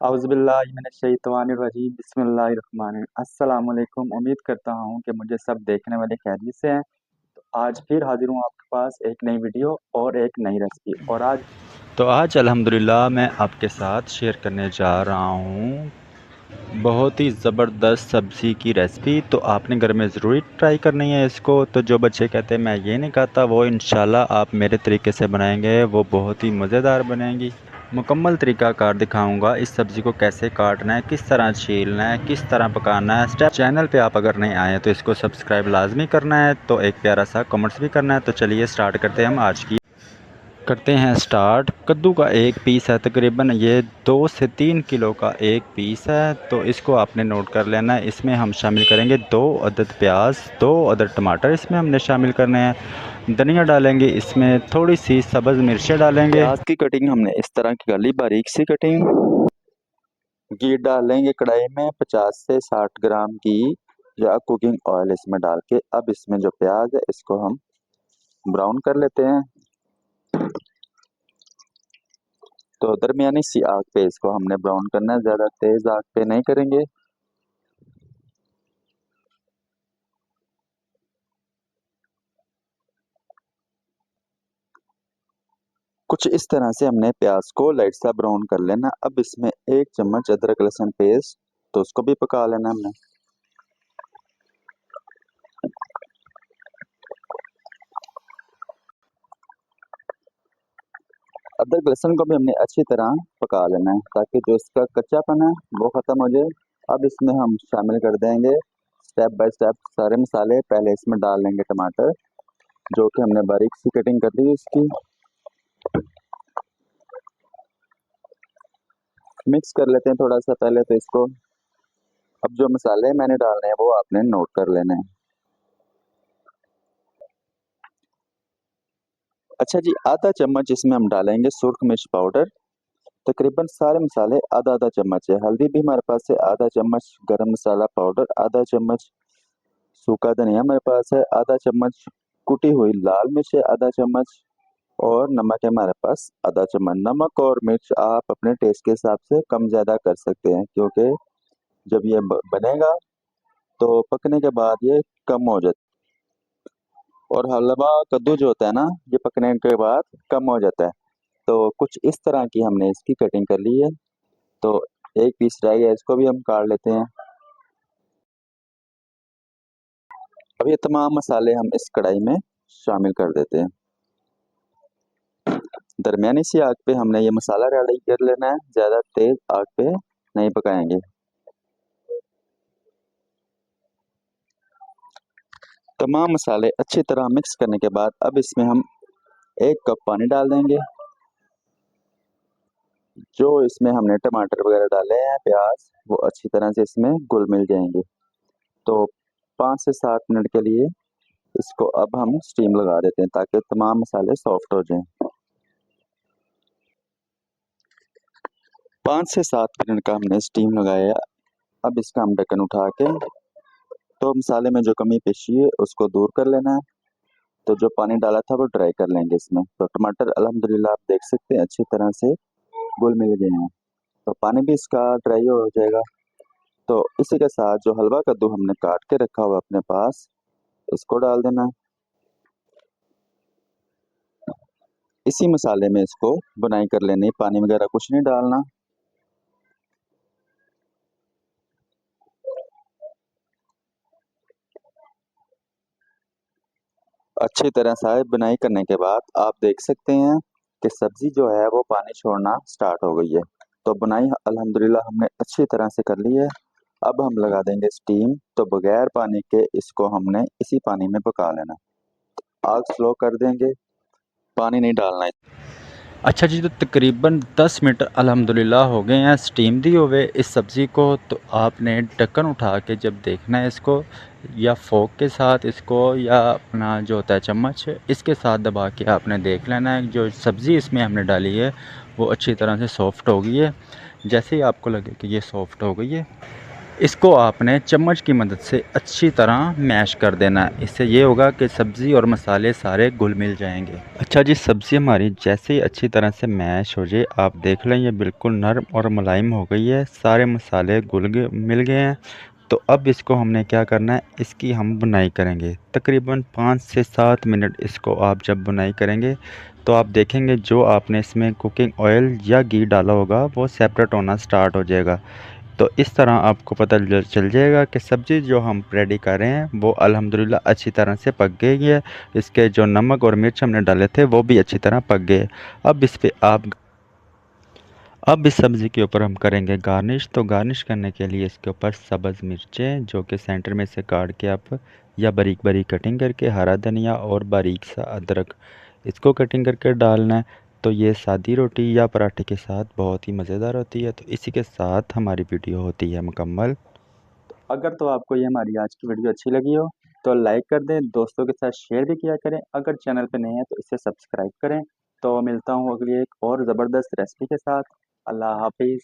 औज़ुबिल्लाहि मिनश्शैतानिर्रजीम अस्सलाम वालेकुम। उम्मीद करता हूँ कि मुझे सब देखने वाले खैरियत से हैं। तो आज फिर हाज़िर हूँ आपके पास एक नई वीडियो और एक नई रेसिपी। और आज अल्हम्दुलिल्लाह मैं आपके साथ शेयर करने जा रहा हूँ बहुत ही ज़बरदस्त सब्ज़ी की रेसिपी। तो आपने घर में ज़रूर ट्राई करनी है इसको। तो जो बच्चे कहते हैं मैं ये नहीं खाता, वो इंशाल्लाह आप मेरे तरीके से बनाएंगे वो बहुत ही मज़ेदार बनेंगी। मुकम्मल तरीक़ाकार दिखाऊंगा इस सब्ज़ी को कैसे काटना है, किस तरह छीलना है, किस तरह पकाना है। स्टेप चैनल पे आप अगर नहीं आए तो इसको सब्सक्राइब लाजमी करना है, तो एक प्यारा सा कमेंट्स भी करना है। तो चलिए स्टार्ट करते हैं। हम आज की करते हैं स्टार्ट। कद्दू का एक पीस है, तकरीबन ये 2 से 3 किलो का एक पीस है। तो इसको आपने नोट कर लेना है। इसमें हम शामिल करेंगे 2 अदद प्याज, 2 अदद टमाटर इसमें हमने शामिल करने हैं। धनिया डालेंगे, इसमें थोड़ी सी सब्ज़ मिर्चें डालेंगे। प्याज की कटिंग हमने इस तरह की कर ली, बारीक सी कटिंग। घी डालेंगे कढ़ाई में 50 से 60 ग्राम घी या कुकिंग ऑयल इसमें डाल के। अब इसमें जो प्याज है इसको हम ब्राउन कर लेते हैं। तो दरमियानी सी आग पे इसको हमने ब्राउन करना है, ज़्यादा तेज़ आग पे नहीं करेंगे। कुछ इस तरह से हमने प्याज को लाइट सा ब्राउन कर लेना। अब इसमें 1 चम्मच अदरक लहसुन पेस्ट, तो उसको भी पका लेना हमने। अदरक लहसुन को भी हमने अच्छी तरह पका लेना है ताकि जो इसका कच्चापन है वो ख़त्म हो जाए। अब इसमें हम शामिल कर देंगे स्टेप बाय स्टेप सारे मसाले। पहले इसमें डाल लेंगे टमाटर, जो कि हमने बारीक सी कटिंग कर दी इसकी। मिक्स कर लेते हैं थोड़ा सा पहले तो इसको। अब जो मसाले मैंने डालने हैं वो आपने नोट कर लेने हैं। अच्छा जी, आधा चम्मच इसमें हम डालेंगे सुर्ख मिर्च पाउडर। तकरीबन सारे मसाले आधा आधा चम्मच है। हल्दी भी हमारे पास है आधा चम्मच, गरम मसाला पाउडर आधा चम्मच, सूखा धनिया हमारे पास है आधा चम्मच, कुटी हुई लाल मिर्च है आधा चम्मच, और नमक है हमारे पास आधा चम्मच। नमक और मिर्च आप अपने टेस्ट के हिसाब से कम ज़्यादा कर सकते हैं, क्योंकि जब ये बनेगा तो पकने के बाद ये कम हो जाता है। और हलवा कद्दू जो होता है ना, ये पकने के बाद कम हो जाता है। तो कुछ इस तरह की हमने इसकी कटिंग कर ली है। तो एक पीस रह गया, इसको भी हम काट लेते हैं। अब ये तमाम मसाले हम इस कढ़ाई में शामिल कर देते हैं। दरमियानी सी आग पे हमने ये मसाला रेडी कर लेना है, ज़्यादा तेज आग पे नहीं पकाएंगे। तमाम मसाले अच्छी तरह मिक्स करने के बाद अब इसमें हम 1 कप पानी डाल देंगे। जो इसमें हमने टमाटर वगैरह डाले हैं, प्याज, वो अच्छी तरह से इसमें घुल मिल जाएंगे। तो 5 से 7 मिनट के लिए इसको अब हम स्टीम लगा देते हैं ताकि तमाम मसाले सॉफ्ट हो जाएं। 5 से 7 मिनट का हमने स्टीम लगाया। अब इसका हम ढक्कन उठा के तो मसाले में जो कमी पेशी है उसको दूर कर लेना है। तो जो पानी डाला था वो ड्राई कर लेंगे इसमें। तो टमाटर अल्हम्दुलिल्लाह आप देख सकते हैं अच्छी तरह से घुल मिल गए हैं। तो पानी भी इसका ड्राई हो जाएगा। तो इसी के साथ जो हलवा कद्दू हमने काट के रखा हुआ अपने पास, इसको डाल देना। इसी मसाले में इसको बुनाई कर लेनी, पानी वगैरह कुछ नहीं डालना। अच्छी तरह से बुनाई करने के बाद आप देख सकते हैं कि सब्जी जो है वो पानी छोड़ना स्टार्ट हो गई है। तो बुनाई अल्हम्दुलिल्लाह हमने अच्छी तरह से कर ली है। अब हम लगा देंगे स्टीम। तो बगैर पानी के इसको हमने इसी पानी में पका लेना। आग स्लो कर देंगे, पानी नहीं डालना है। अच्छा जी, तो तकरीबन 10 मिनट अल्हम्दुलिल्लाह हो गए हैं स्टीम दी हुए इस सब्ज़ी को। तो आपने ढक्कन उठा के जब देखना है इसको, या फोक के साथ इसको, या अपना जो होता है चम्मच इसके साथ दबा के आपने देख लेना है जो सब्ज़ी इसमें हमने डाली है वो अच्छी तरह से सॉफ़्ट हो गई है। जैसे ही आपको लगे कि ये सॉफ़्ट हो गई है, इसको आपने चम्मच की मदद से अच्छी तरह मैश कर देना है। इससे ये होगा कि सब्ज़ी और मसाले सारे घुल मिल जाएंगे। अच्छा जी, सब्ज़ी हमारी जैसे ही अच्छी तरह से मैश हो जाए, आप देख लें ये बिल्कुल नरम और मुलायम हो गई है, सारे मसाले घुल गए मिल गए हैं। तो अब इसको हमने क्या करना है, इसकी हम बुनाई करेंगे। तकरीबन 5 से 7 मिनट इसको आप जब बुनाई करेंगे तो आप देखेंगे जो आपने इसमें कुकिंग ऑयल या घी डाला होगा वो सेपरेट होना स्टार्ट हो जाएगा। तो इस तरह आपको पता चल जाएगा कि सब्ज़ी जो हम रेडी कर रहे हैं वो अल्हम्दुलिल्लाह अच्छी तरह से पक गई है। इसके जो नमक और मिर्च हमने डाले थे वो भी अच्छी तरह पक गए। अब इस पे आप अब इस सब्ज़ी के ऊपर हम करेंगे गार्निश। तो गार्निश करने के लिए इसके ऊपर सब्ज़ मिर्चें जो कि सेंटर में से काट के आप या बारीक बारीक कटिंग करके, हरा धनिया और बारीक सा अदरक इसको कटिंग करके डालना है। तो ये सादी रोटी या पराठे के साथ बहुत ही मज़ेदार होती है। तो इसी के साथ हमारी वीडियो होती है मुकम्मल। अगर तो आपको ये हमारी आज की वीडियो अच्छी लगी हो तो लाइक कर दें, दोस्तों के साथ शेयर भी किया करें। अगर चैनल पे नए हैं तो इसे सब्सक्राइब करें। तो मिलता हूँ अगली एक और ज़बरदस्त रेसिपी के साथ। अल्लाह हाफिज़।